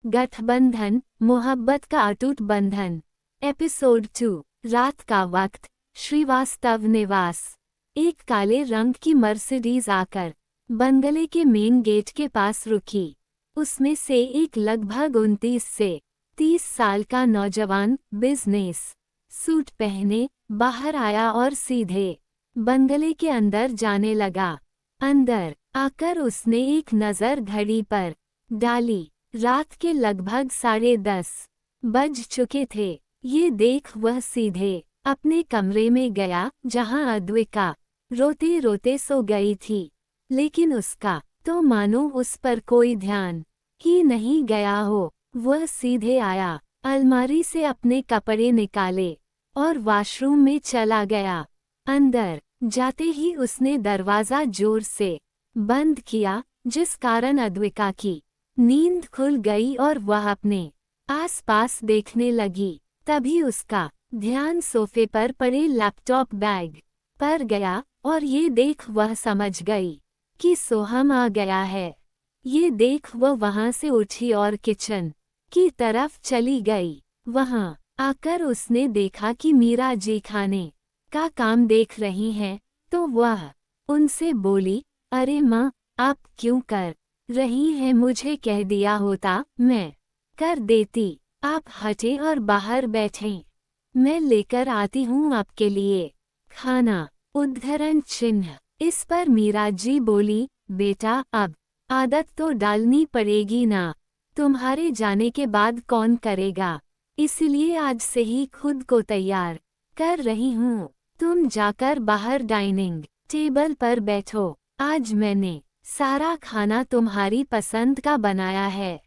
गठबंधन, मोहब्बत का अटूट बंधन। एपिसोड 2। रात का वक्त, श्रीवास्तव निवास। एक काले रंग की मर्सिडीज आकर बंगले के मेन गेट के पास रुकी। उसमें से एक लगभग 29 से 30 साल का नौजवान बिजनेस सूट पहने बाहर आया और सीधे बंगले के अंदर जाने लगा। अंदर आकर उसने एक नज़र घड़ी पर डाली। रात के लगभग 10:30 बज चुके थे। ये देख वह सीधे अपने कमरे में गया जहां अद्विका रोते रोते सो गई थी। लेकिन उसका तो मानो उस पर कोई ध्यान ही नहीं गया हो। वह सीधे आया, अलमारी से अपने कपड़े निकाले और वॉशरूम में चला गया। अंदर जाते ही उसने दरवाज़ा जोर से बंद किया, जिस कारण अद्विका की नींद खुल गई और वह अपने आसपास देखने लगी। तभी उसका ध्यान सोफे पर पड़े लैपटॉप बैग पर गया और ये देख वह समझ गई कि सोहम आ गया है। ये देख वह वहां से उठी और किचन की तरफ चली गई। वहां आकर उसने देखा कि मीरा जी खाने का काम देख रही हैं, तो वह उनसे बोली, अरे माँ, आप क्यों कर रही हैं? मुझे कह दिया होता, मैं कर देती। आप हटे और बाहर बैठें, मैं लेकर आती हूँ आपके लिए खाना। उद्धरण चिन्ह। इस पर मीरा जी बोली, बेटा अब आदत तो डालनी पड़ेगी ना, तुम्हारे जाने के बाद कौन करेगा, इसलिए आज से ही खुद को तैयार कर रही हूँ। तुम जाकर बाहर डाइनिंग टेबल पर बैठो, आज मैंने सारा खाना तुम्हारी पसंद का बनाया है।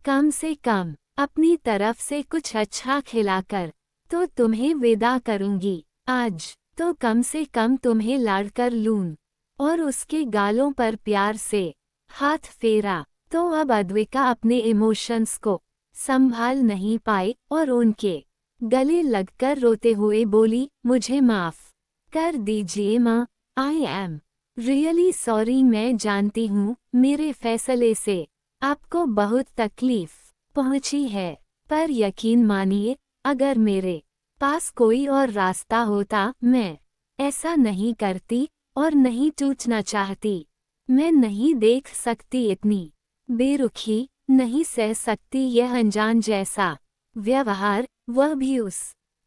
कम से कम अपनी तरफ से कुछ अच्छा खिलाकर तो तुम्हें विदा करूंगी। आज तो कम से कम तुम्हें लाड़कर लूं। और उसके गालों पर प्यार से हाथ फेरा। तो अब अद्विका अपने इमोशंस को संभाल नहीं पाई और उनके गले लगकर रोते हुए बोली, मुझे माफ कर दीजिए माँ, आई एम रियली सॉरी। मैं जानती हूँ मेरे फैसले से आपको बहुत तकलीफ पहुँची है, पर यकीन मानिए, अगर मेरे पास कोई और रास्ता होता मैं ऐसा नहीं करती और नहीं टूटना चाहती। मैं नहीं देख सकती इतनी बेरुखी, नहीं सह सकती यह अनजान जैसा व्यवहार, वह भी उस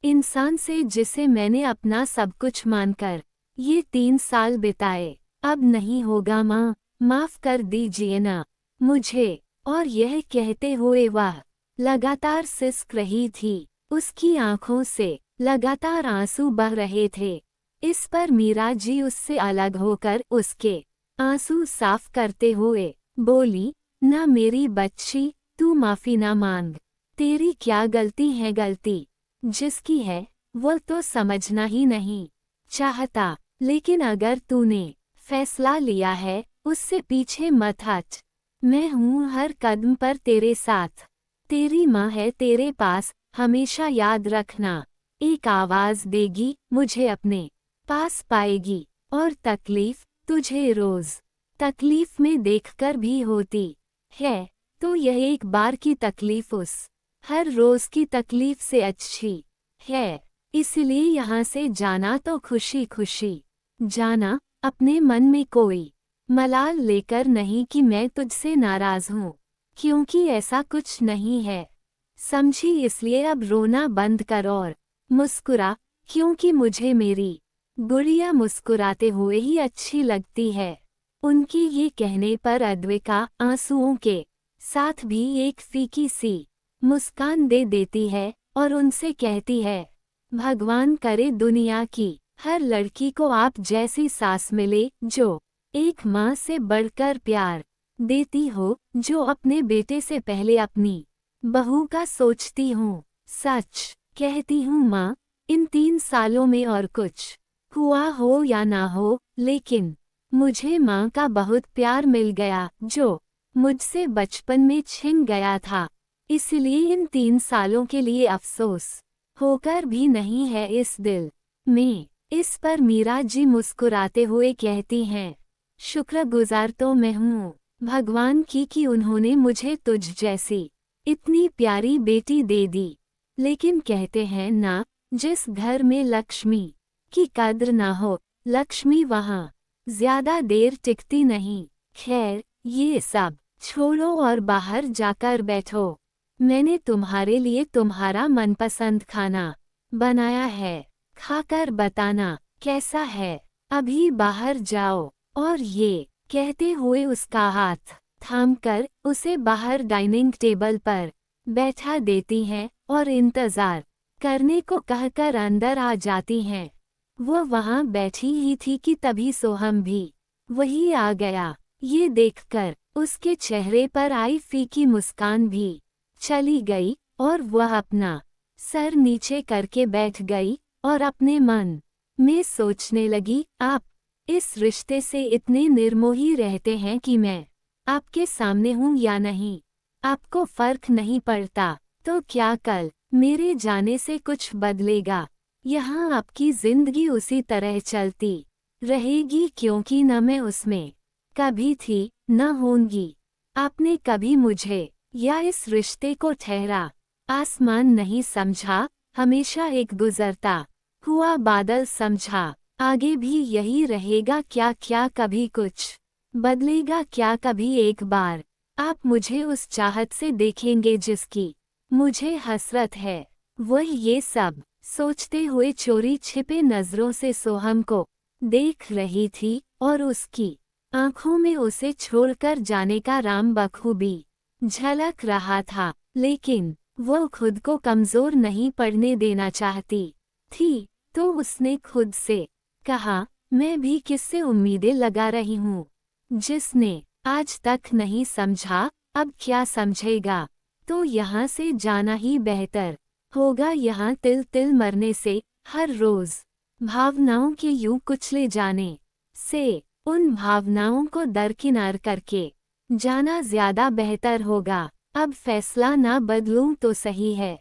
इंसान से जिसे मैंने अपना सब कुछ मानकर ये 3 साल बिताए। अब नहीं होगा माँ, माफ कर दीजिए ना मुझे। और यह कहते हुए वह लगातार सिसक रही थी। उसकी आंखों से लगातार आंसू बह रहे थे। इस पर मीरा जी उससे अलग होकर उसके आंसू साफ करते हुए बोली, ना मेरी बच्ची, तू माफी ना मांग। तेरी क्या गलती है? गलती जिसकी है वह तो समझना ही नहीं चाहता। लेकिन अगर तूने फैसला लिया है, उससे पीछे मत हट। मैं हूँ हर कदम पर तेरे साथ। तेरी माँ है तेरे पास, हमेशा याद रखना। एक आवाज़ देगी, मुझे अपने पास पाएगी। और तकलीफ तुझे रोज तकलीफ में देखकर भी होती है, तो यह एक बार की तकलीफ उस हर रोज की तकलीफ से अच्छी है। इसलिए यहाँ से जाना तो खुशी खुशी जाना, अपने मन में कोई मलाल लेकर नहीं कि मैं तुझसे नाराज हूँ, क्योंकि ऐसा कुछ नहीं है। समझी? इसलिए अब रोना बंद कर और मुस्कुरा, क्योंकि मुझे मेरी गुड़िया मुस्कुराते हुए ही अच्छी लगती है। उनकी ये कहने पर अद्विका आंसुओं के साथ भी एक फीकी सी मुस्कान दे देती है और उनसे कहती है, भगवान करे दुनिया की हर लड़की को आप जैसी सास मिले, जो एक माँ से बढ़कर प्यार देती हो, जो अपने बेटे से पहले अपनी बहू का सोचती हूँ। सच कहती हूँ माँ, इन 3 सालों में और कुछ हुआ हो या ना हो, लेकिन मुझे माँ का बहुत प्यार मिल गया, जो मुझसे बचपन में छिन गया था। इसलिए इन 3 सालों के लिए अफसोस होकर भी नहीं है इस दिल में। इस पर मीरा जी मुस्कुराते हुए कहती हैं, शुक्रगुजार तो मैं हूँ भगवान की कि उन्होंने मुझे तुझ जैसी इतनी प्यारी बेटी दे दी। लेकिन कहते हैं ना, जिस घर में लक्ष्मी की कद्र ना हो, लक्ष्मी वहाँ ज्यादा देर टिकती नहीं। खैर, ये सब छोड़ो और बाहर जाकर बैठो। मैंने तुम्हारे लिए तुम्हारा मनपसंद खाना बनाया है, खाकर बताना कैसा है। अभी बाहर जाओ। और ये कहते हुए उसका हाथ थामकर उसे बाहर डाइनिंग टेबल पर बैठा देती हैं और इंतजार करने को कहकर अंदर आ जाती हैं। वो वहां बैठी ही थी कि तभी सोहम भी वही आ गया। ये देखकर उसके चेहरे पर आई फीकी मुस्कान भी चली गई और वह अपना सर नीचे करके बैठ गई और अपने मन में सोचने लगी, आप इस रिश्ते से इतने निर्मोही रहते हैं कि मैं आपके सामने हूँ या नहीं, आपको फर्क नहीं पड़ता। तो क्या कल मेरे जाने से कुछ बदलेगा? यहाँ आपकी जिंदगी उसी तरह चलती रहेगी, क्योंकि न मैं उसमें कभी थी न होंगी। आपने कभी मुझे या इस रिश्ते को ठहरा आसमान नहीं समझा, हमेशा एक गुजरता हुआ बादल समझा। आगे भी यही रहेगा क्या? क्या कभी कुछ बदलेगा क्या? कभी एक बार आप मुझे उस चाहत से देखेंगे जिसकी मुझे हसरत है? वह ये सब सोचते हुए चोरी छिपे नजरों से सोहम को देख रही थी और उसकी आंखों में उसे छोड़कर जाने का राम बखूबी झलक रहा था। लेकिन वो खुद को कमजोर नहीं पड़ने देना चाहती थी, तो उसने खुद से कहा, मैं भी किससे उम्मीदें लगा रही हूँ? जिसने आज तक नहीं समझा, अब क्या समझेगा? तो यहाँ से जाना ही बेहतर होगा। यहाँ तिल तिल मरने से, हर रोज भावनाओं के यूं कुचले जाने से, उन भावनाओं को दरकिनार करके जाना ज्यादा बेहतर होगा। अब फैसला ना बदलूं तो सही है।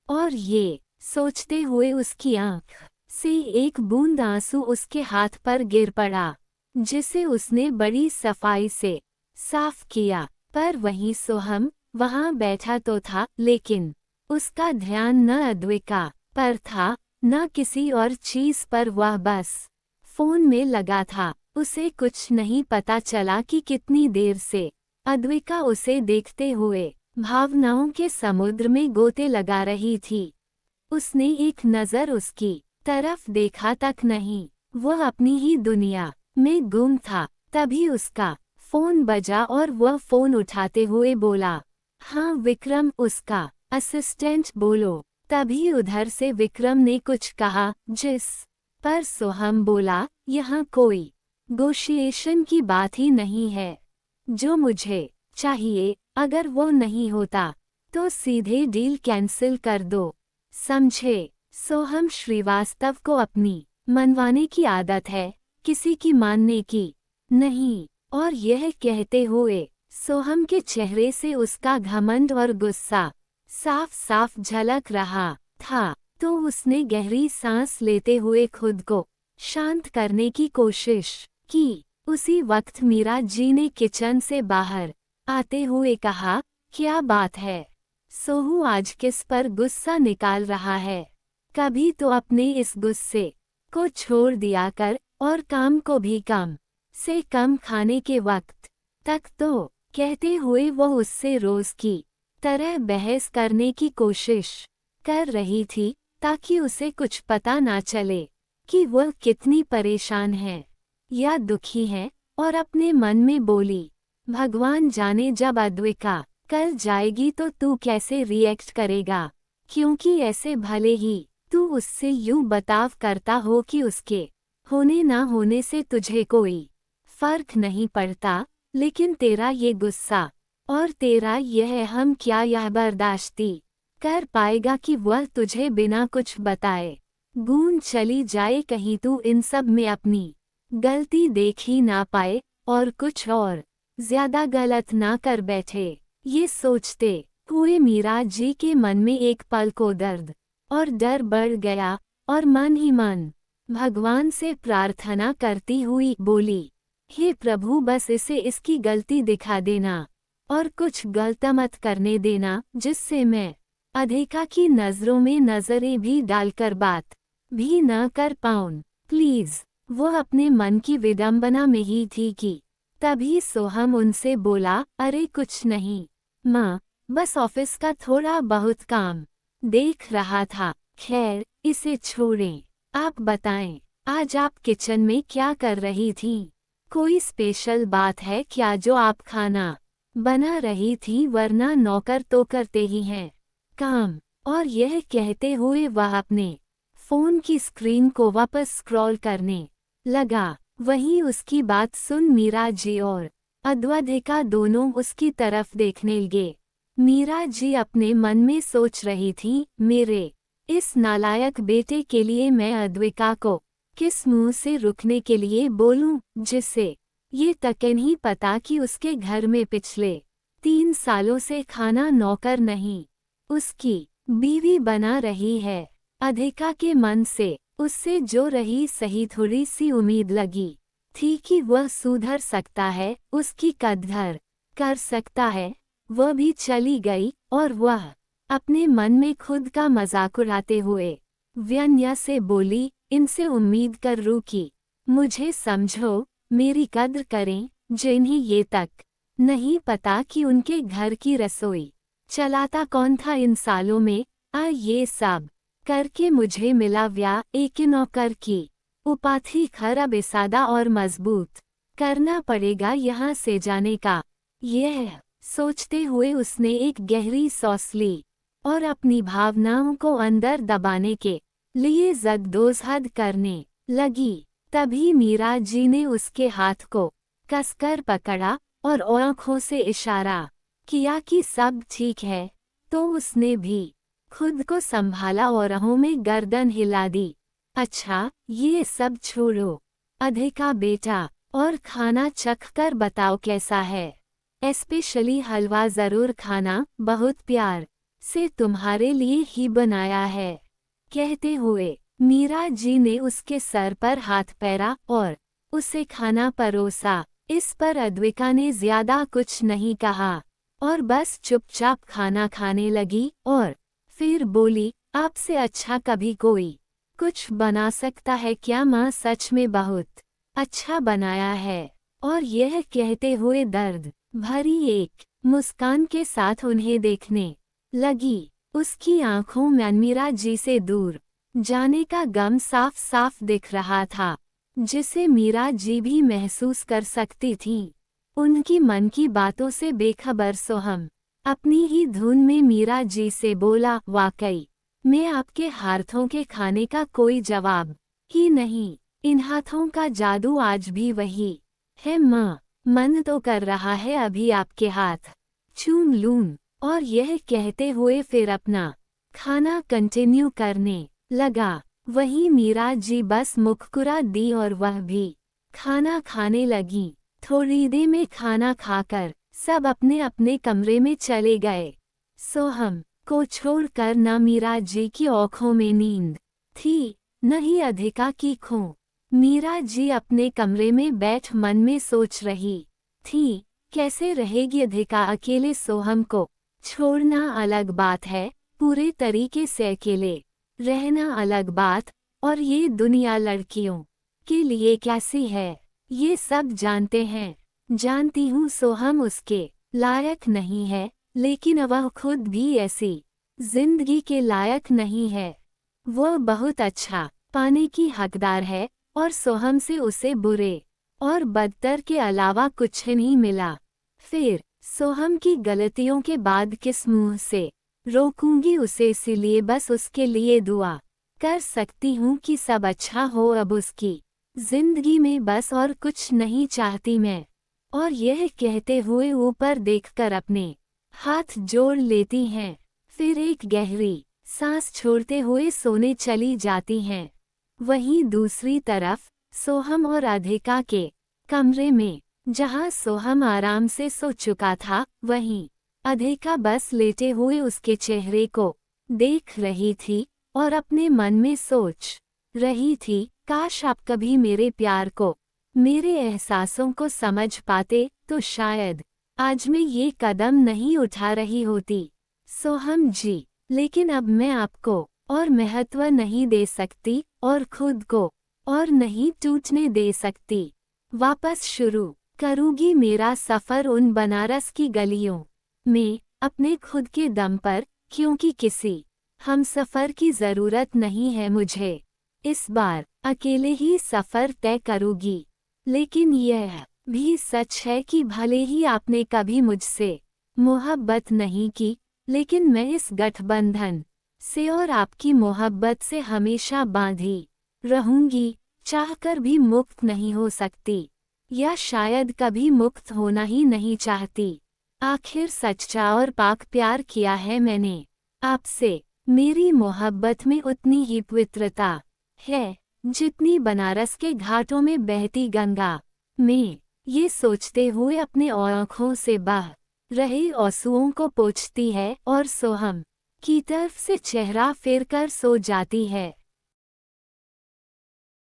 और ये सोचते हुए उसकी आंख से एक बूंद आंसू उसके हाथ पर गिर पड़ा, जिसे उसने बड़ी सफाई से साफ किया। पर वहीं सोहम वहां बैठा तो था, लेकिन उसका ध्यान न अद्विका पर था न किसी और चीज पर। वह बस फोन में लगा था। उसे कुछ नहीं पता चला कि कितनी देर से अद्विका उसे देखते हुए भावनाओं के समुद्र में गोते लगा रही थी। उसने एक नजर उसकी तरफ देखा तक नहीं, वह अपनी ही दुनिया में गुम था। तभी उसका फोन बजा और वह फोन उठाते हुए बोला, हाँ विक्रम, उसका असिस्टेंट बोलो। तभी उधर से विक्रम ने कुछ कहा, जिस पर सोहम बोला, यहाँ कोई नेगोशिएशन की बात ही नहीं है। जो मुझे चाहिए, अगर वो नहीं होता तो सीधे डील कैंसिल कर दो, समझे? सोहम श्रीवास्तव को अपनी मनवाने की आदत है, किसी की मानने की नहीं। और यह कहते हुए सोहम के चेहरे से उसका घमंड और गुस्सा साफ साफ झलक रहा था। तो उसने गहरी सांस लेते हुए खुद को शांत करने की कोशिश की। उसी वक्त मीरा जी ने किचन से बाहर आते हुए कहा, क्या बात है सोहू, आज किस पर गुस्सा निकाल रहा है? कभी तो अपने इस गुस्से को छोड़ दिया कर, और काम को भी कम से कम खाने के वक्त तक तो। कहते हुए वह उससे रोज की तरह बहस करने की कोशिश कर रही थी, ताकि उसे कुछ पता ना चले कि वह कितनी परेशान है या दुखी है। और अपने मन में बोली, भगवान जाने जब अद्विका कल जाएगी तो तू कैसे रिएक्ट करेगा, क्योंकि ऐसे भले ही तू उससे यूं बर्ताव करता हो कि उसके होने ना होने से तुझे कोई फर्क नहीं पड़ता, लेकिन तेरा ये गुस्सा और तेरा यह हम क्या यह बर्दाश्ती कर पाएगा कि वह तुझे बिना कुछ बताए गूंज चली जाए? कहीं तू इन सब में अपनी गलती देख ही ना पाए और कुछ और ज्यादा गलत ना कर बैठे। ये सोचते हुए मीरा जी के मन में एक पल को दर्द और डर बढ़ गया, और मन ही मन भगवान से प्रार्थना करती हुई बोली, हे प्रभु, बस इसे इसकी गलती दिखा देना। और कुछ गलत मत करने देना जिससे मैं अधिका की नजरों में नजरें भी डालकर बात भी न कर पाऊं, प्लीज। वो अपने मन की विडंबना में ही थी कि तभी सोहम उनसे बोला, अरे कुछ नहीं माँ, बस ऑफिस का थोड़ा बहुत काम देख रहा था। खैर इसे छोड़ें, आप बताएं, आज आप किचन में क्या कर रही थी? कोई स्पेशल बात है क्या जो आप खाना बना रही थी, वरना नौकर तो करते ही हैं काम। और यह कहते हुए वह अपने फोन की स्क्रीन को वापस स्क्रॉल करने लगा। वहीं उसकी बात सुन मीरा जी और अद्वैधिका दोनों उसकी तरफ देखने लगे। मीरा जी अपने मन में सोच रही थी, मेरे इस नालायक बेटे के लिए मैं अद्विका को किस मुंह से रुकने के लिए बोलूं, जिससे ये तक नहीं पता कि उसके घर में पिछले 3 सालों से खाना नौकर नहीं उसकी बीवी बना रही है। अधिका के मन से उससे जो रही सही थोड़ी सी उम्मीद लगी थी कि वह सुधर सकता है, उसकी कदर कर सकता है, वह भी चली गई और वह अपने मन में खुद का मजाक उड़ाते हुए व्यंग्य से बोली, इनसे उम्मीद कर रू कि मुझे समझो, मेरी कद्र करें, जिन्हें ये तक नहीं पता कि उनके घर की रसोई चलाता कौन था इन सालों में। ये सब करके मुझे मिला एक नौकर की उपाधि, खराब इसादा और मजबूत करना पड़ेगा यहाँ से जाने का। यह सोचते हुए उसने एक गहरी सांस ली और अपनी भावनाओं को अंदर दबाने के लिए जद्दोजहद करने लगी। तभी मीरा जी ने उसके हाथ को कसकर पकड़ा और आंखों से इशारा किया कि सब ठीक है, तो उसने भी खुद को संभाला और आहों में गर्दन हिला दी। अच्छा ये सब छोड़ो अधिका बेटा, और खाना चख कर बताओ कैसा है। स्पेशली हलवा जरूर खाना, बहुत प्यार से तुम्हारे लिए ही बनाया है। कहते हुए मीरा जी ने उसके सर पर हाथ फेरा और उसे खाना परोसा। इस पर अद्विका ने ज्यादा कुछ नहीं कहा और बस चुपचाप खाना खाने लगी और फिर बोली, आपसे अच्छा कभी कोई कुछ बना सकता है क्या माँ? सच में बहुत अच्छा बनाया है। और यह कहते हुए दर्द भरी एक मुस्कान के साथ उन्हें देखने लगी। उसकी आंखों में मीरा जी से दूर जाने का गम साफ साफ दिख रहा था, जिसे मीरा जी भी महसूस कर सकती थी। उनकी मन की बातों से बेखबर सोहम अपनी ही धुन में मीरा जी से बोला, वाकई मैं आपके हाथों के खाने का कोई जवाब ही नहीं। इन हाथों का जादू आज भी वही है माँ, मन तो कर रहा है अभी आपके हाथ चूम लूं। और यह कहते हुए फिर अपना खाना कंटिन्यू करने लगा। वहीं मीरा जी बस मुस्कुरा दी और वह भी खाना खाने लगी। थोड़ी देर में खाना खाकर सब अपने अपने कमरे में चले गए। सोहम को छोड़कर न मीरा जी की आंखों में नींद थी, न ही अधिका की खो। मीरा जी अपने कमरे में बैठ मन में सोच रही थी, कैसे रहेगी अधिका अकेले। सोहम को छोड़ना अलग बात है, पूरे तरीके से अकेले रहना अलग बात। और ये दुनिया लड़कियों के लिए कैसी है, ये सब जानते हैं। जानती हूँ सोहम उसके लायक नहीं है, लेकिन वह खुद भी ऐसी जिंदगी के लायक नहीं है। वह बहुत अच्छा पाने की हकदार है और सोहम से उसे बुरे और बदतर के अलावा कुछ नहीं मिला। फिर सोहम की गलतियों के बाद किस मुंह से रोकूंगी उसे, इसीलिए बस उसके लिए दुआ कर सकती हूँ कि सब अच्छा हो अब उसकी जिंदगी में, बस और कुछ नहीं चाहती मैं। और यह कहते हुए ऊपर देखकर अपने हाथ जोड़ लेती हैं, फिर एक गहरी सांस छोड़ते हुए सोने चली जाती हैं। वहीं दूसरी तरफ सोहम और अधिका के कमरे में, जहां सोहम आराम से सो चुका था, वहीं अधिका बस लेटे हुए उसके चेहरे को देख रही थी और अपने मन में सोच रही थी, काश आप कभी मेरे प्यार को, मेरे एहसासों को समझ पाते तो शायद आज मैं ये कदम नहीं उठा रही होती। सोहम जी, लेकिन अब मैं आपको और महत्व नहीं दे सकती और खुद को और नहीं टूटने दे सकती। वापस शुरू करूँगी मेरा सफ़र उन बनारस की गलियों में अपने खुद के दम पर, क्योंकि किसी हम सफ़र की ज़रूरत नहीं है मुझे। इस बार अकेले ही सफ़र तय करूँगी। लेकिन यह भी सच है कि भले ही आपने कभी मुझसे मोहब्बत नहीं की, लेकिन मैं इस गठबंधन से और आपकी मोहब्बत से हमेशा बांधी रहूंगी। चाहकर भी मुक्त नहीं हो सकती, या शायद कभी मुक्त होना ही नहीं चाहती। आखिर सच्चा और पाक प्यार किया है मैंने आपसे। मेरी मोहब्बत में उतनी ही पवित्रता है जितनी बनारस के घाटों में बहती गंगा में। ये सोचते हुए अपने आँखों से बह रहे आंसुओं को पोंछती है और सोहम की तरफ से चेहरा फेर कर सो जाती है।